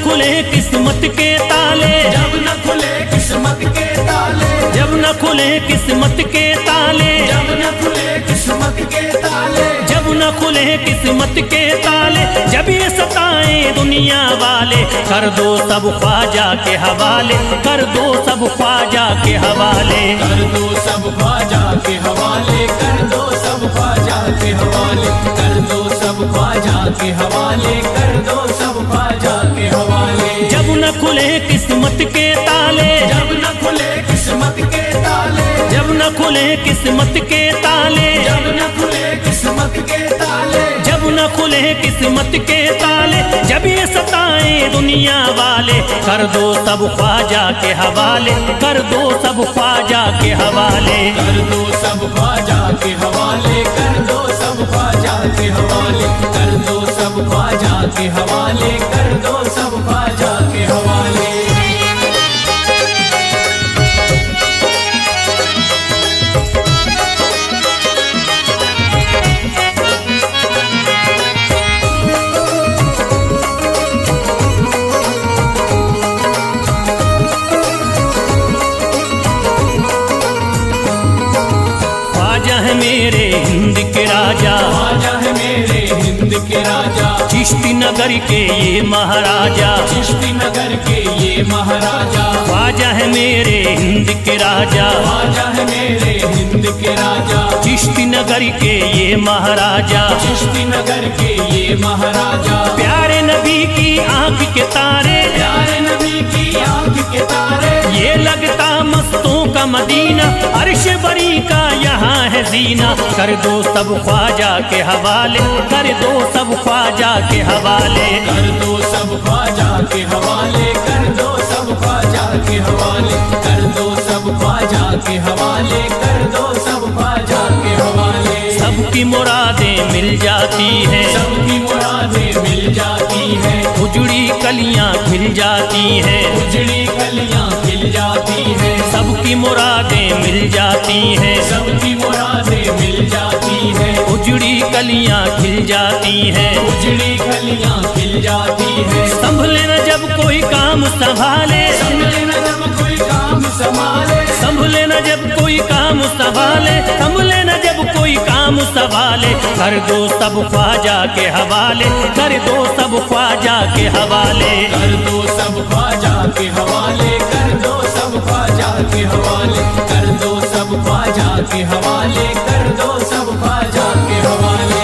खुले किस्मत के ताले, जब न खुले किस्मत के ताले, जब न खुले किस्मत के ताले, जब न खुले किस्मत के ताले, जब न खुले किस्मत के ताले, जब ये सताए दुनिया वाले, कर दो सब ख्वाजा के हवाले, कर दो सब ख्वाजा के हवाले, कर दो सब ख्वाजा के हवाले, कर दो सब ख्वाजा के हवाले, कर दो सब ख्वाजा के हवाले, कर दो सब ख्वाजा के हवाले। जब न खुले किस्मत के ताले, जब न खुले किस्मत के ताले, जब न खुले किस्मत के ताले, जब न खुले किस्मत के ताले, जब न खुले किस्मत के ताले, जब ये सताए दुनिया वाले, कर दो सब ख्वाजा के हवाले, कर दो सब ख्वाजा के हवाले, कर दो सब ख्वाजा के हवाले, कर दो सब ख्वाजा के हवाले, कर दो सब ख्वाजा के हवाले, कर दो सब ख्वाजा के हवाले। ख्वाजा है मेरे हिंद के राजा, ख्वाजा है मेरे हिंद के राजा, चिश्ती नगर के ये महाराजा, चिश्ती नगर के ये महाराजा, ख्वाजा है मेरे हिंद के राजा, ख्वाजा है मेरे हिंद के राजा, चिश्ती नगर के ये महाराजा, चिश्ती नगर के ये महाराजा, प्यारे नबी की आंख के तारे, प्यारे नबी की आंख के तारे, ये लगता मस्तों का मदीना, अर्श बरी का यहाँ है जीना, कर दो सब ख्वाजा के हवाले, कर दो सब ख्वाजा के हवाले, कर दो सब ख्वाजा के हवाले, कर दो सब ख्वाजा के हवाले, कर दो सब ख्वाजा के हवाले, कर दो सब ख्वाजा के हवाले। सबकी मुरादें मिल जाती हैं, सबकी मुरादें मिल जाती हैं, उजड़ी कलियां खिल जाती हैं, उजड़ी कलियां खिल जाती हैं, सबकी मुरादें मिल जाती हैं, सबकी मुरादें मिल जाती हैं, उजड़ी कलियां खिल जाती हैं, उजड़ी कलियां खिल जाती हैं। संभले न जब कोई काम संभाले, संभले न जब कोई काम संभाले, संभले न जब कोई काम संभाले, संभले न जब कोई काम संभाले, कर दो सब ख्वाजा के हवाले, कर दो सब ख्वाजा के हवाले, कर दो सब ख्वाजा के हवाले, कर दो सब ख्वाजा के हवाले, कर दो सब ख्वाजा के हवाले, कर दो सब ख्वाजा के हवाले।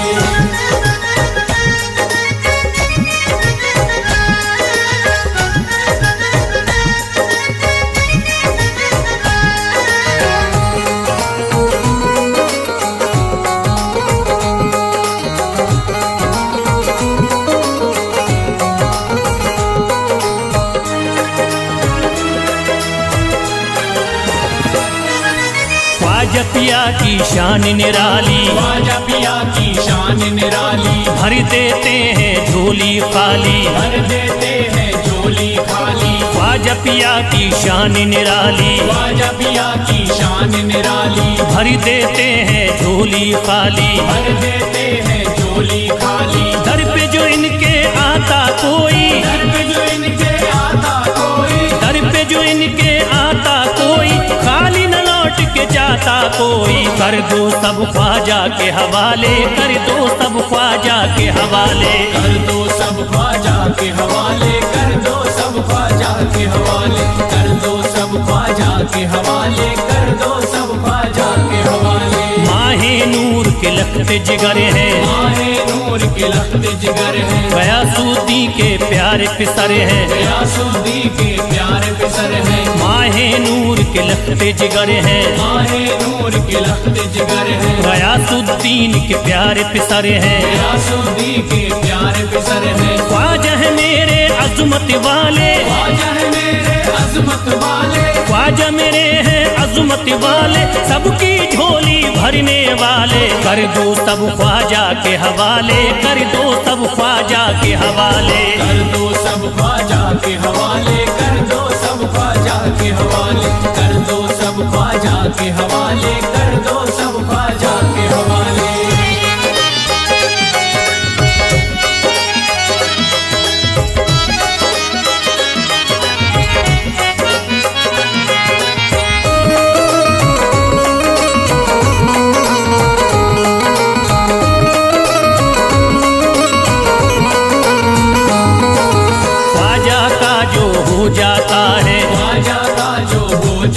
ख्वाजा पिया की शान निराली, ख्वाजा पिया की शान निराली, भर देते हैं झोली खाली, भर देते हैं झोली खाली, ख्वाजा पिया की शान निराली, ख्वाजा पिया की शान निराली, भर देते हैं झोली खाली, भर देते हैं झोली खाली, दर पे जो इनके आता कोई, दर पे जो इनके आता कोई, दर पे जो इनके आता कोई, खाली न लौट के जाता कोई, कर दो सब ख्वाजा के हवाले, कर दो सब ख्वाजा के हवाले, कर दो सब ख्वाजा के हवाले, कर दो सब ख्वाजा के हवाले, कर दो सब ख्वाजा के हवाले, कर दो सब ख्वाजा के हवाले। माहे नूर के लखते जिगर है, माहे नूर के लखते जिगर है, गयासुद्दीन के प्यारे पिसर है, गयासुद्दीन के प्यारे पिसर है, माहे नूर के लखते जिगर है, माहे नूर के लखते जिगर है, गयासुद्दीन के प्यारे पिसर है, गयासुद्दीन के प्यारे पिसर है। ख्वाजा है मेरे अजमत वाले, ख्वाजा है मेरे अजमत वाले, ख्वाजा मेरे हैं अजमत वाले, सबकी झोली भरने वाले, कर दो सब ख्वाजा के हवाले, कर दो सब ख्वाजा के हवाले, कर दो सब ख्वाजा के हवाले, कर दो सब ख्वाजा के हवाले, कर दो सब ख्वाजा के हवाले, कर दो सब ख्वाजा के हवाले।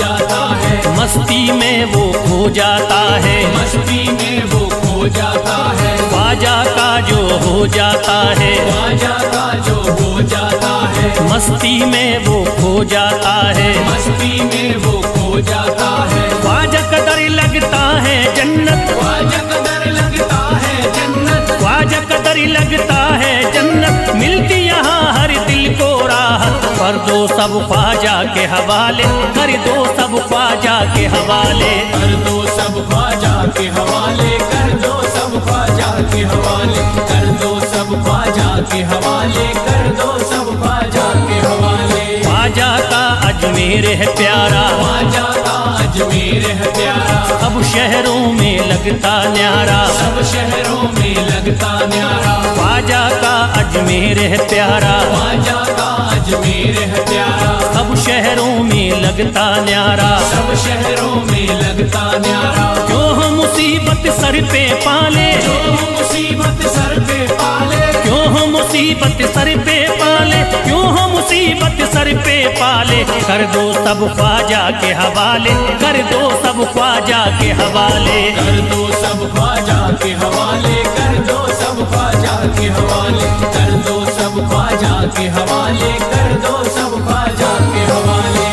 जाता है, मस्ती में वो खो जाता है, मस्ती में वो खो जाता है, ख्वाजा का जो हो जाता है, ख्वाजा का जो हो जाता है, मस्ती में वो खो जाता है, मस्ती में वो खो जाता है, ख्वाजा कदर लगता है जन्नत, ख्वाजा कदर लगता है जन्नत, ख्वाजा कदर लगता है जन्नत, मिलती यहाँ हर दिल को राहत, कर दो सब ख्वाजा के हवाले, कर दो सब ख्वाजा के हवाले, कर दो सब ख्वाजा के हवाले, कर दो सब ख्वाजा के हवाले, कर दो सब ख्वाजा के हवाले, कर दो सब ख्वाजा के हवाले। ख्वाजा का अजमेर है प्यारा, ख्वाजा का अजमेर है प्यारा, सब शहरों में लगता न्यारा, सब शहरों में लगता न्यारा, ख्वाजा का अजमेर है प्यारा, ख्वाजा का अजमेर है प्यारा, सब शहरों में लगता न्यारा, सब शहरों में लगता न्यारा, क्यों हम मुसीबत सर पे पाले, जो मुसीबत सर पे पाले, क्यों हम मुसीबत सर पे पाले, क्यों हम मुसीबत सर पे पाले, कर दो सब ख्वाजा के हवाले, कर दो सब ख्वाजा के हवाले, कर दो सब ख्वाजा के हवाले, कर दो सब ख्वाजा के हवाले, कर दो सब ख्वाजा के हवाले, कर दो सब ख्वाजा के हवाले।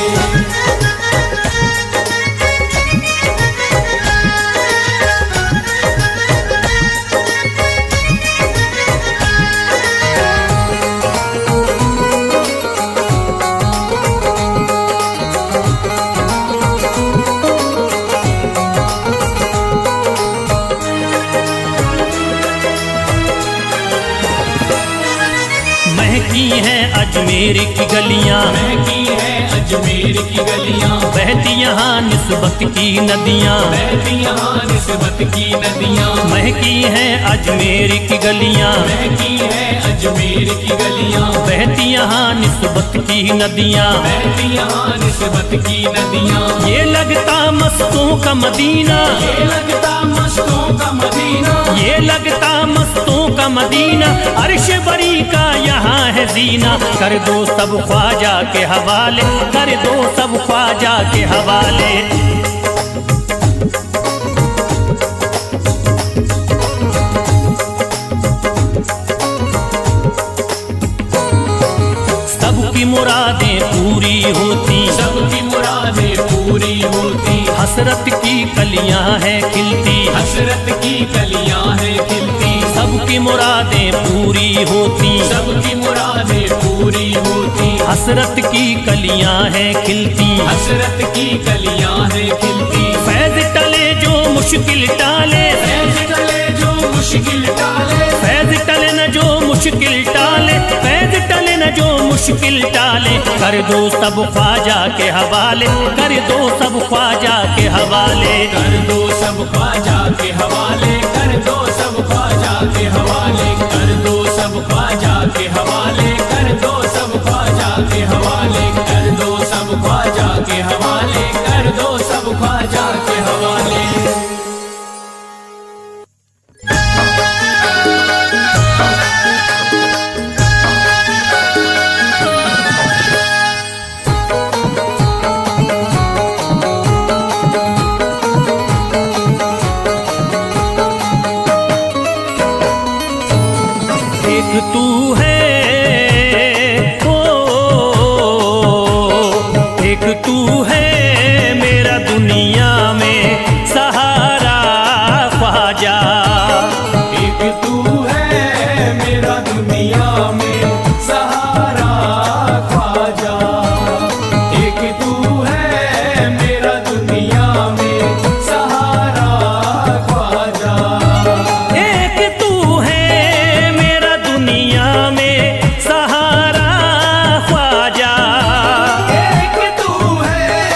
महकी हैं अजमेर की गलियां, महकी है अजमेर की गलियां, बहती यहाँ निस्बत की नदियाँ, बहती यहाँ निस्बत की नदियां, महकी हैं अजमेर की गलियां, महकी है अजमेर की गलियां, बहती यहाँ निस्बत की नदियाँ, बहती यहाँ निस्बत की नदियां, ये लगता मस्तों का मदीना, ये लगता मस्तों का मदीना, ये लगता मस्तों का मदीना, अर्श बरी का यहाँ है जीना, कर दो सब ख्वाजा के हवाले, कर दो सब ख्वाजा के हवाले, सबकी मुरादें पूरी होती, सबकी मुरादें पूरी होती, हसरत की कलियां हैं खिलती, हसरत की कलियां हैं खिलती, सबकी मुरादें पूरी होती, सबकी मुरादें पूरी होती, हसरत की कलियां हैं खिलती, हसरत की कलियां हैं खिलती, फैज टले जो मुश्किल टाले, फैज टले जो मुश्किल टाले, फैज टले न जो मुश्किल टाले, फैज टले न जो मुश्किल टाले, कर दो सब ख्वाजा के हवाले, कर दो सब ख्वाजा के हवाले, कर दो सब ख्वाजा के हवाले, कर दो सब ख्वाजा के हवाले, कर दो सब ख्वाजा के हवाले, कर दो सब ख्वाजा के हवाले, कर दो सब ख्वाजा के हवाले, कर दो सब ख्वाजा के हवाले। एक तू है ओ, एक तू है मेरा दुनिया में सहारा ख्वाजा, एक तू है मेरा दुनिया में सहारा ख्वाजा, एक तू है मेरा दुनिया में सहारा ख्वाजा, एक तू है मेरा दुनिया में सहारा ख्वाजा, एक तू है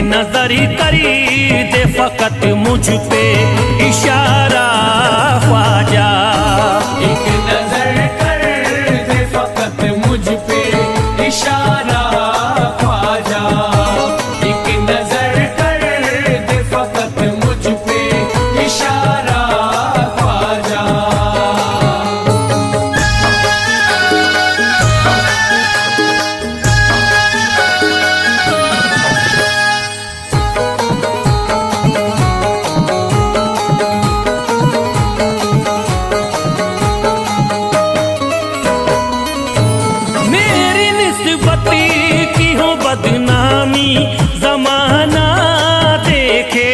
नजर करी दे फकत मुझ पे इशारा ख्वाजा। एक नजर कर दे फकत मुझ पे इशारा ख्वाजा। एक नजर कर दे फकत मुझ पे इशारा ख्वाजा। मेरी निस्बती की हो बदनामी जमाना देखे।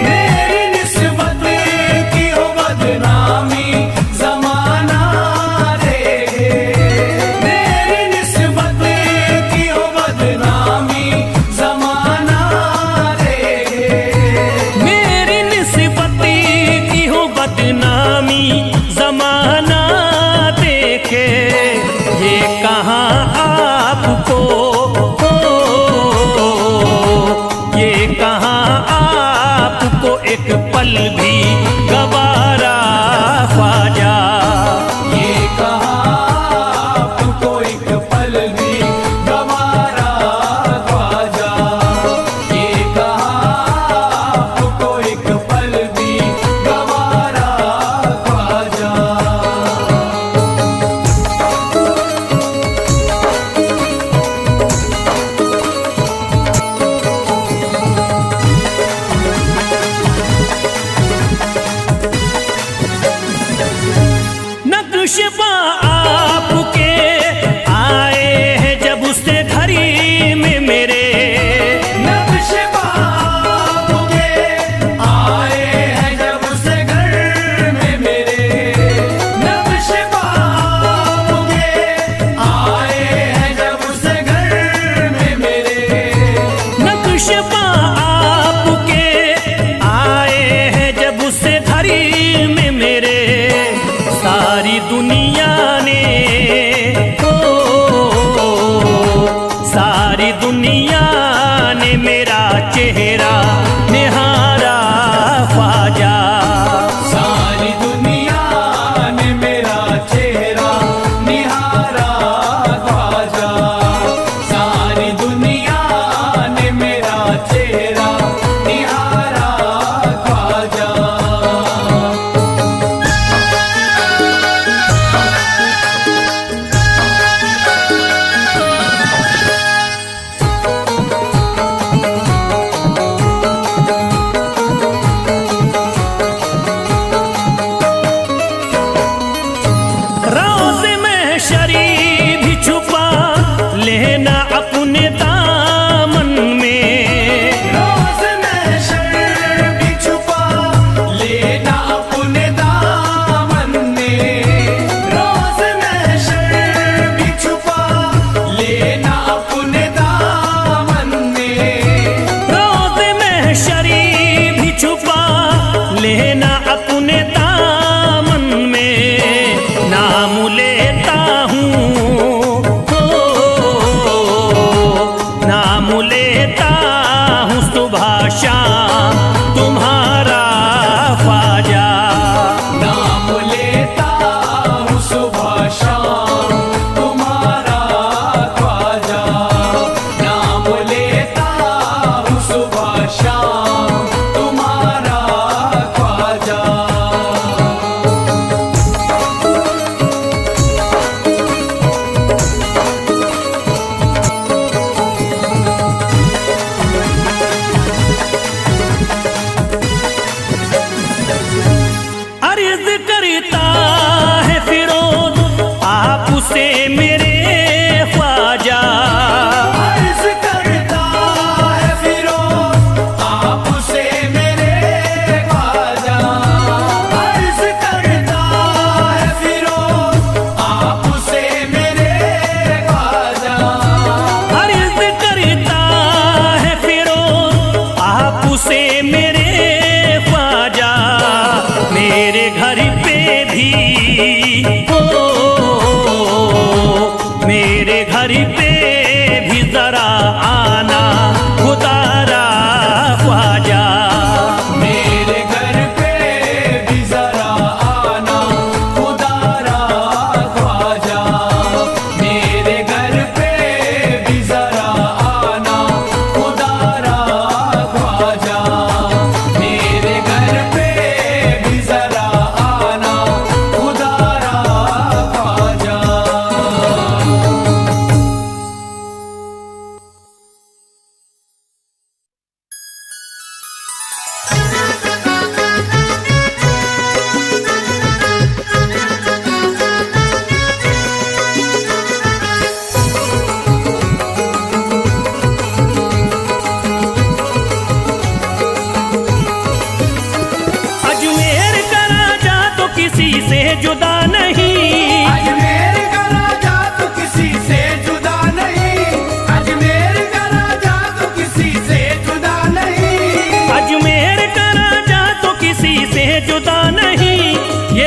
मेरी निस्बत की हो बदनामी जमाना देखे। मेरी निस्बत की हो बदनामी जमाना देखे। मेरी निस्बती की हो बदनामी जमाना देखे। ये कहाँ आपको ये कहाँ आपको एक पल भी गवारा ख्वाजा। ये कहाँ आपको एक पल भी गवारा ख्वाजा। ये कहाँ आपको एक पल भी गवारा ख्वाजा। नक्शबा आपके आए हैं जब उससे घड़ी में मेरे। नक्शबा आपके आए हैं जब उसे घर में मेरे। नक्शबा आपके आए हैं जब उसे घर में मेरे। नक्शबा आपके आए हैं जब उससे घड़ी में मेरे। सारी दुनिया ने सारी दुनिया ने मेरा चेहरा निहारा ख्वाजा। सारी दुनिया ने मेरा चेहरा निहारा ख्वाजा। सारी दुनिया ने मेरा चेहरा निहारा ख्वाजा। रोज़ में शरी भी छुपा लेना अपने दामन में। रोज़ में शर भी छुपा लेना अपने दामन में। रोज़ में शर भी छुपा लेना अपने दामन में। रोज़ में शरी भी छुपा लेना अपने दामन में। नाम लेता हूँ नाम लेता हूँ सुबह शाम तुम्हारा ख्वाजा। नाम लेता हूँ सुबह शाम तुम्हारा ख्वाजा। नाम लेता हूँ सुबह शाम तुम्हारा ख्वाजा।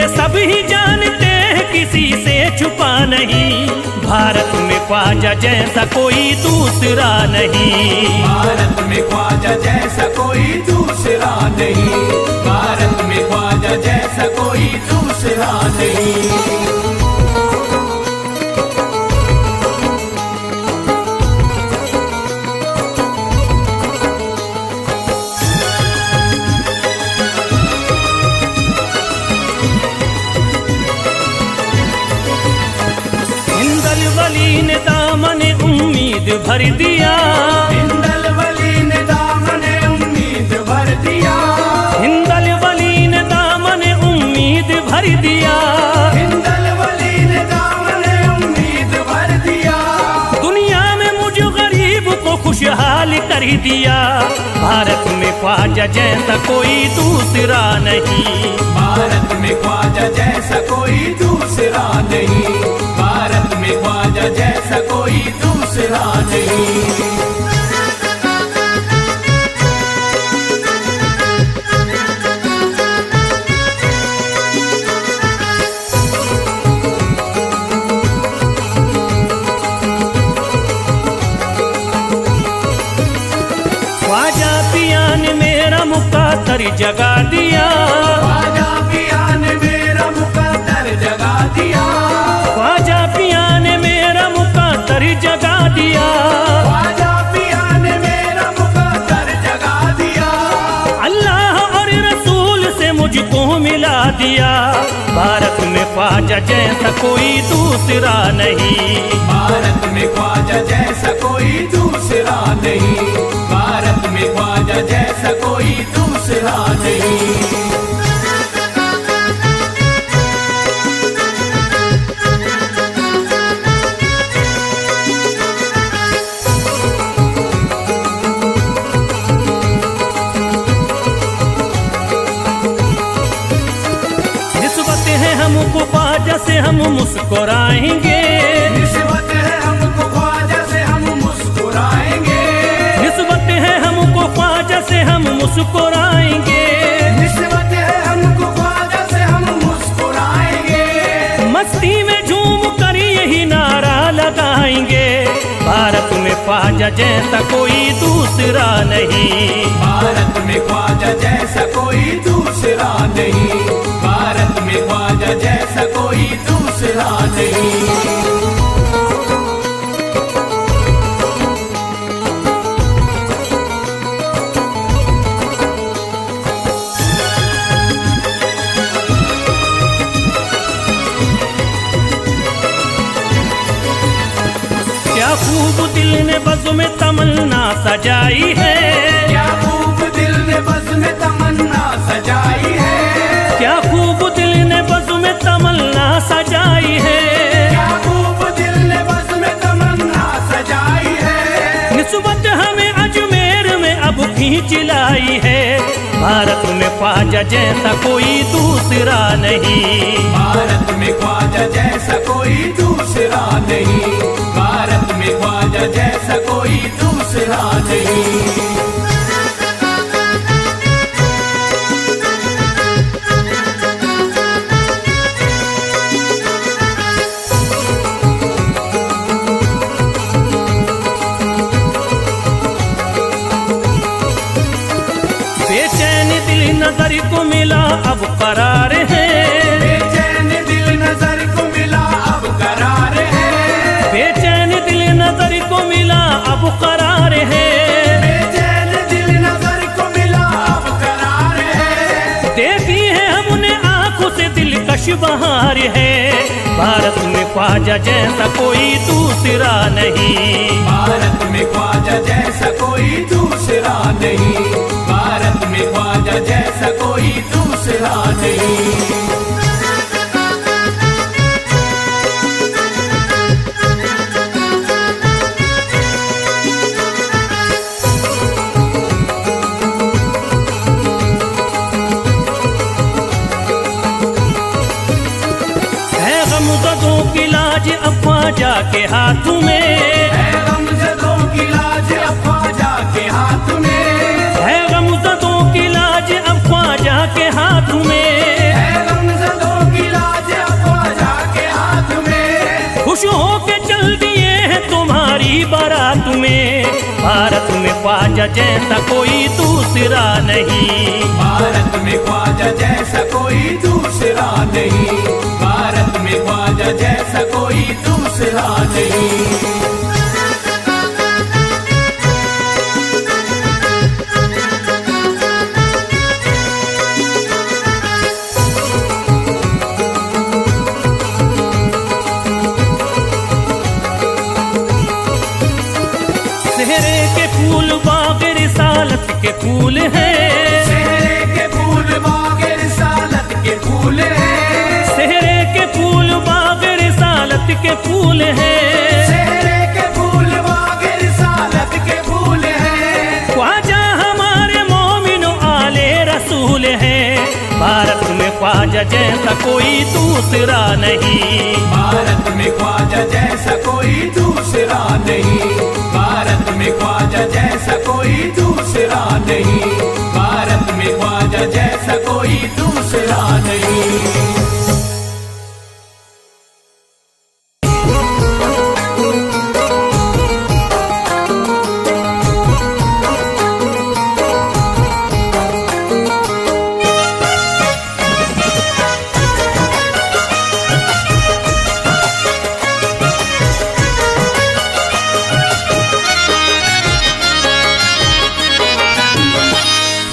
ये सब ही जानते हैं किसी से छुपा नहीं, भारत में ख्वाजा जैसा कोई दूसरा नहीं। भारत में ख्वाजा जैसा कोई दूसरा नहीं, भारत में ख्वाजा जैसा कोई दूसरा नहीं। वली ने दामन उम्मीद भर दिया, हिंदल वली ने दामन उम्मीद भर दिया, हिंदल वली ने दामन उम्मीद भर दिया, हिंदल वली ने दामन उम्मीद भर दिया। दुनिया में मुझ गरीब को खुशहाल कर दिया, भारत में ख्वाजा जैसा कोई दूसरा नहीं। भारत में ख्वाजा जैसा कोई दूसरा नहीं, भारत में ख्वाजा जैसा कोई दूसरा नहीं। ख्वाजा पिया ने मेरा मुक़द्दर जगा दिया, ख्वाजा पिया ने मेरा मुक़द्दर जगा दिया, ख्वाजा पिया ने मेरा मुक़द्दर जगा दिया, ख्वाजा पिया ने मेरा मुक़द्दर जगा दिया। अल्लाह और रसूल से मुझको मिला दिया, भारत में ख्वाजा जैसा कोई दूसरा नहीं। भारत में ख्वाजा जैसा कोई दूसरा नहीं, भारत में ख्वाजा जैसा कोई दूसरा नहीं। निस्बत है हमको ख्वाजा से हम मुस्कुराएंगे, निस्बत है हमको ख्वाजा से हम मुस्कुराएंगे, निस्बत है हमको ख्वाजा से हम मुस्कुराएंगे, निस्बत है हमको ख्वाजा से हम मुस्कुराएंगे। मस्ती में झूम कर यही नारा लगाएंगे, भारत में ख्वाजा जैसा कोई दूसरा नहीं। भारत में ख्वाजा जैसा कोई दूसरा नहीं, भारत में ख्वाजा जैसा कोई दूसरा नहीं। क्या खूब दिल ने बज़्म में तमन्ना सजाई है, क्या खूब दिल ने बज़्म में तमन्ना सजाई है, क्या खूब दिल ने बज़्म में तमन्ना सजाई है, क्या खूब दिल ने बज़्म में तमन्ना सजाई है। निस्बत हमें अजमेर में अब खींच लाई है, भारत में ख्वाजा जैसा कोई दूसरा नहीं। भारत में ख्वाजा जैसा कोई दूसरा नहीं, भारत में ख्वाजा जैसा कोई दूसरा नहीं। बेचैन दिल नजर को मिला अब करार है, बेचैन दिल नजर को मिला अब करार है, बेचैन दिल नजर को मिला अब करार है, बेचैन दिल नजर को मिला अब करार है। देखी है हमने आंखों से दिलकश बहार है, भारत में ख्वाजा जैसा कोई दूसरा नहीं। भारत में ख्वाजा जैसा कोई दूसरा नहीं, भारत में ख्वाजा जैसा कोई दूसरा नहीं। गमज़दों की लाज अब ख्वाजा के हाथ में, है गमज़दों की लाज अब ख्वाजा के हाथ में, है गमज़दों की लाज अब ख्वाजा के हाथ में, है गमज़दों की भारत में ख्वाजा जैसा कोई दूसरा नहीं। भारत में ख्वाजा जैसा कोई दूसरा नहीं। भारत में ख्वाजा जैसा कोई दूसरा नहीं। सेहरे के फूल बाग रिसालत के फूल हैं। सेहरे के फूल बाग रिसालत के फूल हैं। सेहरे के फूल बाग रिसालत के फूल हैं। सेहरे के फूल बाग रिसालत के फूल हैं। ख्वाजा हमारे मोमिनो आले रसूल हैं। भारत में ख्वाजा जैसा कोई दूसरा नहीं। भारत में ख्वाजा जैसा कोई दूसरा नहीं। भारत में ख्वाजा जैसा कोई दूसरा नहीं। भारत में ख्वाजा जैसा कोई दूसरा नहीं।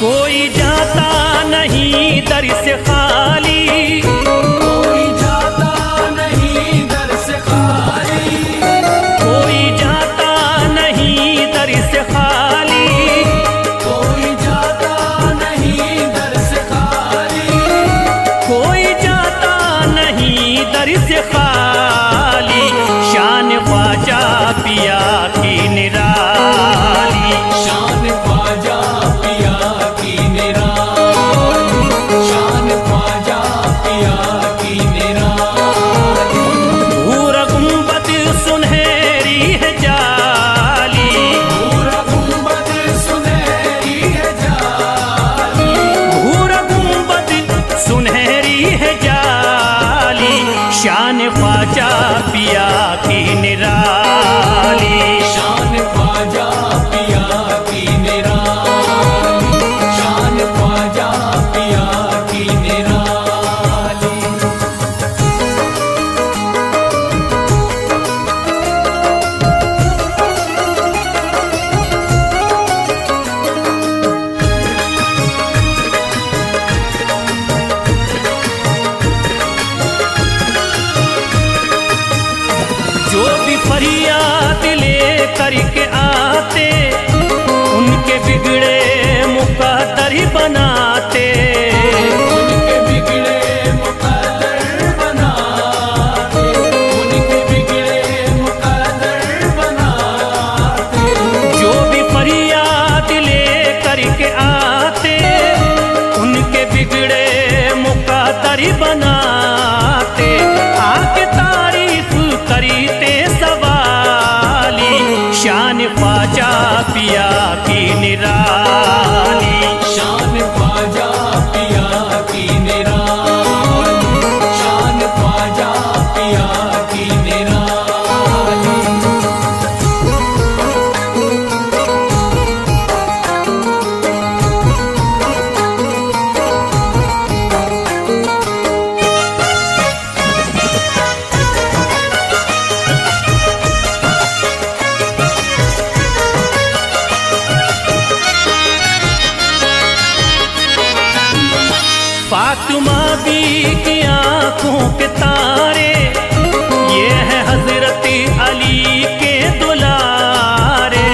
कोई जाता नहीं दर से खाली। कोई जाता नहीं दर से खाली। कोई जाता नहीं दर से खाली। कोई जाता नहीं दर से खाली। कोई जाता नहीं दर से खाली। शान ख्वाजा पिया की निराली। शान ख्वाजा पिया की निराली। शान ख्वाजा पिया की निराली। भूरा गुंबद सुनहरी है जाली। पूरा गुंबद सुनहरी है जाली। भूरा गुंबद सुनहरी है जाली। शान ख्वाजा पिया की निराली। शान ख्वाजा पिया की निराली। शान ख्वाजा पिया की निराली। जो भी फरियाद ले करके आते उनके बिगड़े मुकद्दर बनाते। उनके बिगड़े मुकद्दर बनाते। उनके बिगड़े मुकद्दर बनाते। जो भी फरियाद ले करके आते उनके बिगड़े मुकद्दर बनाते। आके तारीफ करते सवाली। शान ख्वाजा पिया की निराली। शान ख्वाजा पिया की निराली। शान ख्वाजा पिया की निराली। फातिमा बी की आंखों के तारे ये है हजरत अली के दुलारे।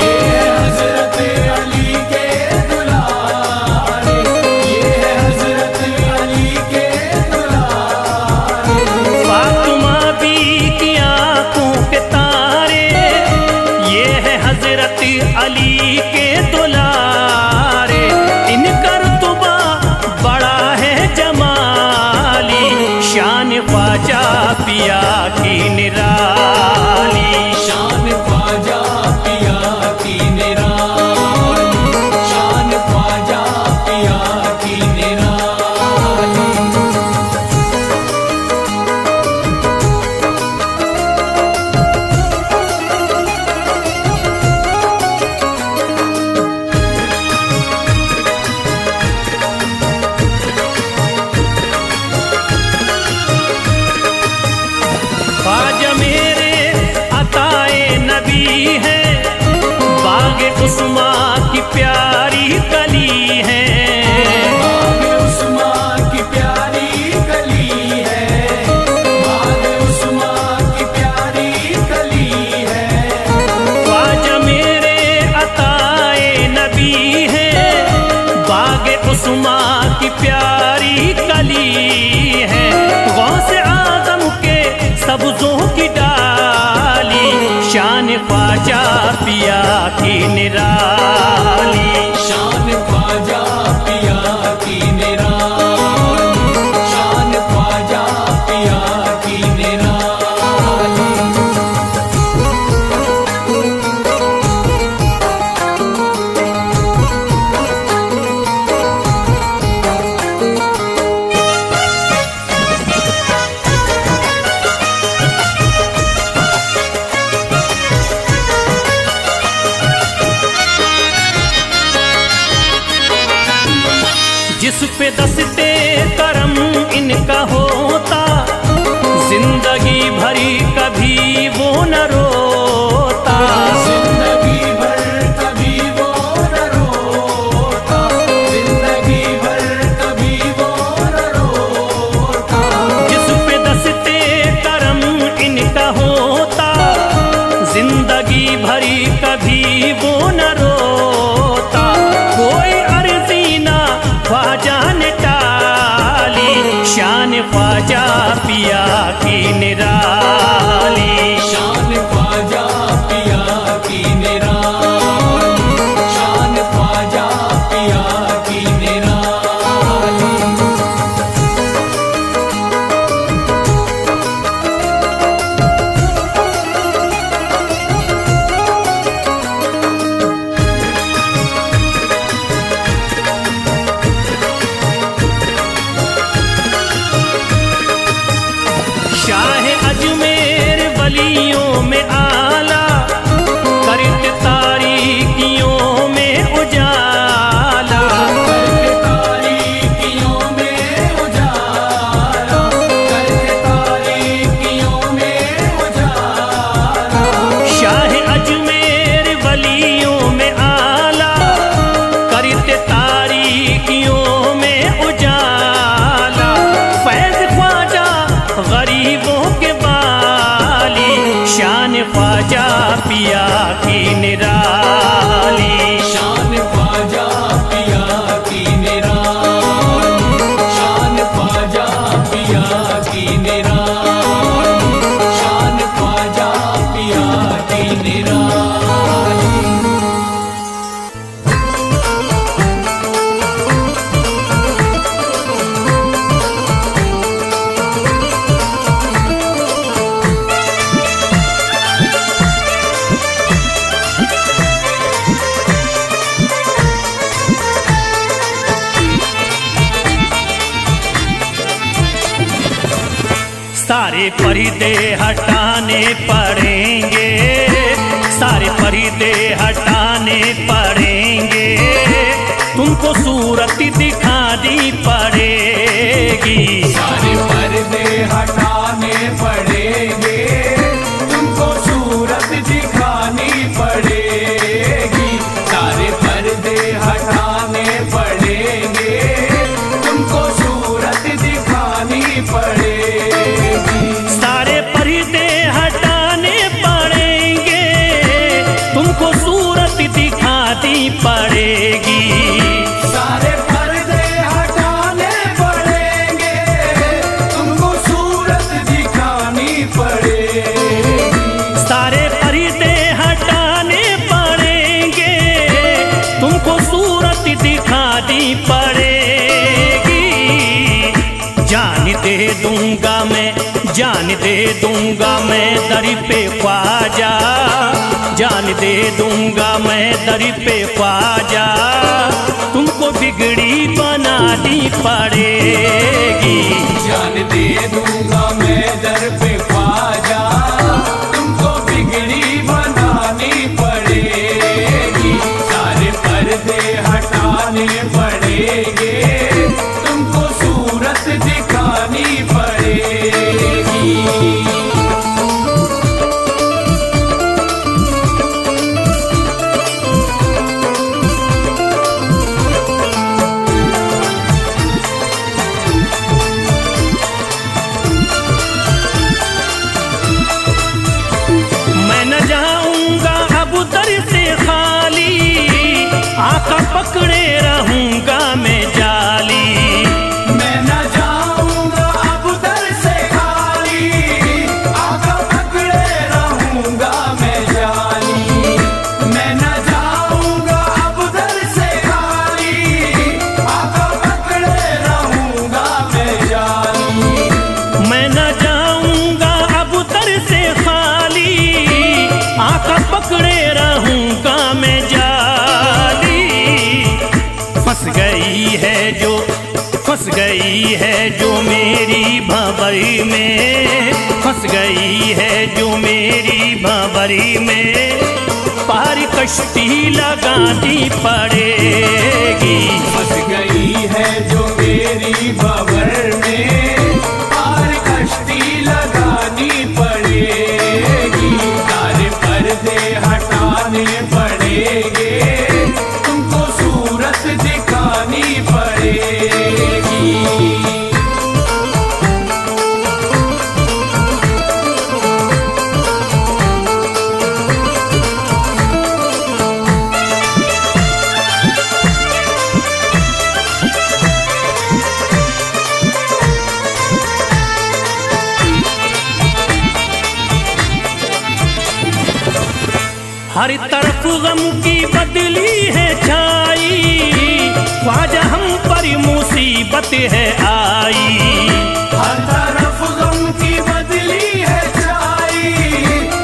ये हजरत अली के दुलारे। ये हजरत अली के दुलारे। फातिमा बी की आंखों के तारे ये है हजरत अली के दुलारे। इनका रुतबा बड़ा है जमाली। शान की प्यारी कली है, बाग उस्मा की प्यारी कली है, बाग उस्मा की प्यारी कली है। ख्वाजा मेरे अताए नबी है, बाग उस्मा की प्यारी कली है। गौसे आजम के सब्जों की डाली, शान ख्वाजा पिया की निराली, शान ख्वाजा पिया की निराली, शान ख्वाजा पिया की निराली। जिस पे दस्ते करम इनका होता, जिंदगी भरी कभी वो न रोता, जिंदगी भर कभी वो न रोता, जिंदगी भर कभी वो न रोता। जिस पे दस्ते करम इनका होता, जिंदगी भरी कभी वो न रोता। कोई अर्जी ना ख्वाजा ने टाली, शान ख्वाजा पिया की निराली, शान ख्वाजा पिया की निराली, शान ख्वाजा पिया की निराली। शाह अजमेर वलियों में आला, करते तारीकियों में उजाला, करके तारीकियों में उजाला, करके तारीकियों में उजाला। शाह अजमेर वलियों में आला, करते तारीकियों में उजाला। फैज ख्वाजा गरीबों के बाली, शान ख्वाजा पिया की निराली, शान ख्वाजा पिया की निराली, शान ख्वाजा पिया की निराली, शान ख्वाजा पिया की निराली। सारे पर्दे हटाने पड़ेंगे, सारे पर्दे हटाने पड़ेंगे, तुमको सूरत दिखानी पड़ेगी, सारे पर्दे हटाने पड़ेंगे, तुमको सूरत दिखानी पड़ेगी। सारे पर्दे हटाने पड़ेंगे, तुमको सूरत दिखानी पड़ेगी। सारे पर्दे हटाने पड़ेंगे, तुमको सूरत दिखानी पड़ेगी, सारे पर्दे हटाने पड़ेंगे, तुमको सूरत दिखानी पड़ेगी। सारे पर्दे हटाने पड़ेंगे, तुमको सूरत दिखानी पड़ेगी। जान दे दूंगा मैं, जान दे दूंगा मैं दर पे ख्वाजा, जान दे दूंगा मैं दर पे ख्वाजा, तुमको बिगड़ी बनानी पड़ेगी, जान दे दूंगा मैं दर पे ख्वाजा, तुमको बिगड़ी बनानी पड़ेगी। सारे पर्दे हटाने पड़ेंगे, तुमको सूरत दिखानी पड़ेगी। पकड़े रहूंगा मैं जाली। मैं न जाऊंगा अब दर से खाली, आका पकड़े रहूंगा मैं जाली। मैं न जाऊंगा अब दर से खाली, आका पकड़े रहूंगा मैं जाली। मैं न जाऊंगा अब दर से खाली, आका पकड़े रहूंगा मैं जाली। फंस गई है जो मेरी भंवरी में, फंस गई है जो मेरी भंवरी में, पार कश्ती लगानी पड़ेगी। फंस गई है जो मेरी भंवर में, पार कश्ती लगानी पड़ेगी। सारे पर्दे हटाने पड़ेंगे, तुमको सूरत दिखानी पड़ेगी। हर तरफ गम की बदली है छाई, ख्वाजा हम पर मुसीबत है आई। हर तरफ गम की बदली है छाई,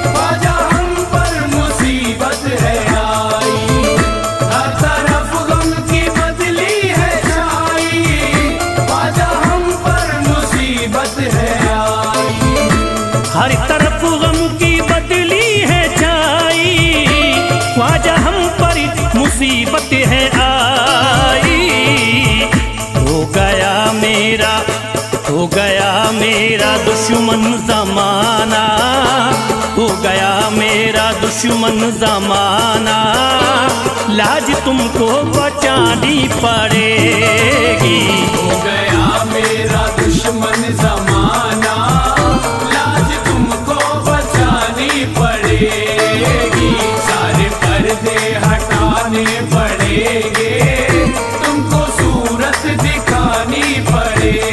ख्वाजा हम पर मुसीबत है आई। हर तरफ गम की बदली है छाई, ख्वाजा हम पर मुसीबत है आई। हर तरफ गम की बदली है छाई, ख्वाजा हम पर मुसीबत है आई। हो गया मेरा दुश्मन जमाना, हो गया मेरा दुश्मन जमाना, लाज तुमको बचानी पड़ेगी। हो गया मेरा दुश्मन जमाना, लाज तुमको बचानी पड़ेगी। सारे पर्दे हटाने पड़ेंगे, तुमको सूरत दिखानी पड़ेगी।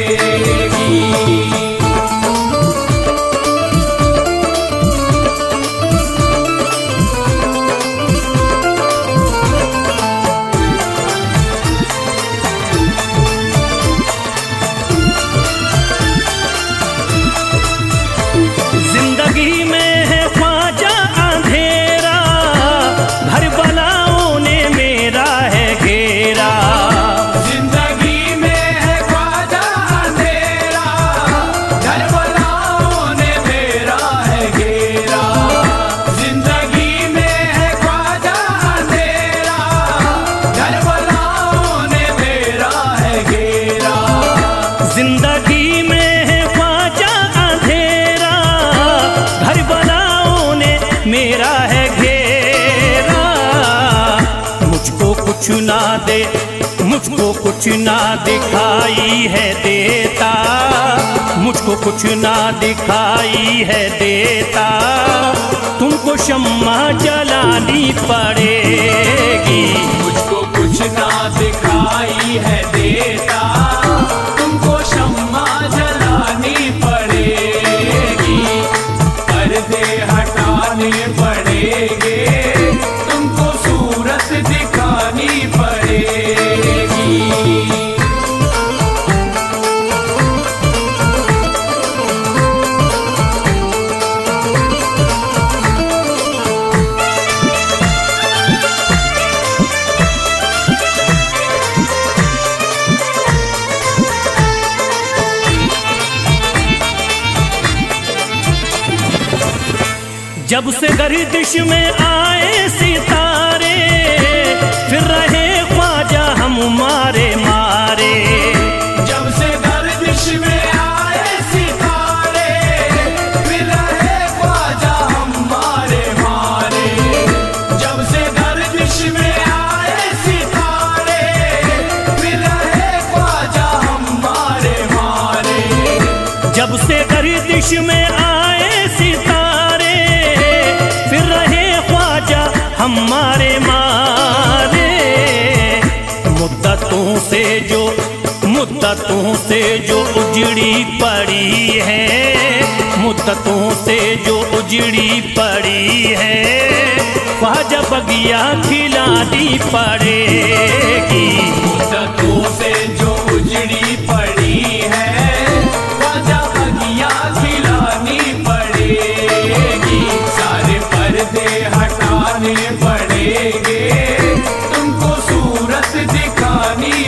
जिंदगी में है ख्वाजा अंधेरा, घर बलाओं ने मेरा है घेरा। जिंदगी में है ख्वाजा अंधेरा, घर बलाओं ने मेरा है घेरा। जिंदगी में है ख्वाजा अंधेरा, घर बलाओं ने मेरा है घेरा। जिंदगी में है ख्वाजा अंधेरा, घर बलाओं ने मेरा है घेरा। मुझको कुछ ना दे, मुझको कुछ ना दिखाई है देता, मुझको कुछ ना दिखाई है देता, तुमको शम्मा जलानी पड़ेगी। मुझको कुछ ना दिखाई है देता, तुमको शम्मा जलानी पड़ेगी। पर्दे हटाने पड़ेंगे, तुमको सूरत दिखानी पड़ेगी। जब से गर्दिश में आए सितारे, फिर रहे ख्वाजा हम मारे मारे। जब से गर्दिश में आए सितारे, फिर रहे ख्वाजा हम मारे मारे। जब से गर्दिश में आए सितारे, फिर रहे ख्वाजा हम मारे मारे। जब से गर्दिश में आए सितारे, फिर रहे ख्वाजा हमारे मारे। मुद्दतों से जो उजड़ी पड़ी है, मुद्दतों से जो उजड़ी पड़ी है, ख्वाजा बगिया खिलानी पड़ेगी। मुद्दतों से जो उजड़ी पड़ी है, ख्वाजा बगिया खिलानी पड़ेगी। सारे पर्दे हटाने पड़ेंगे, तुमको सूरत दिखानी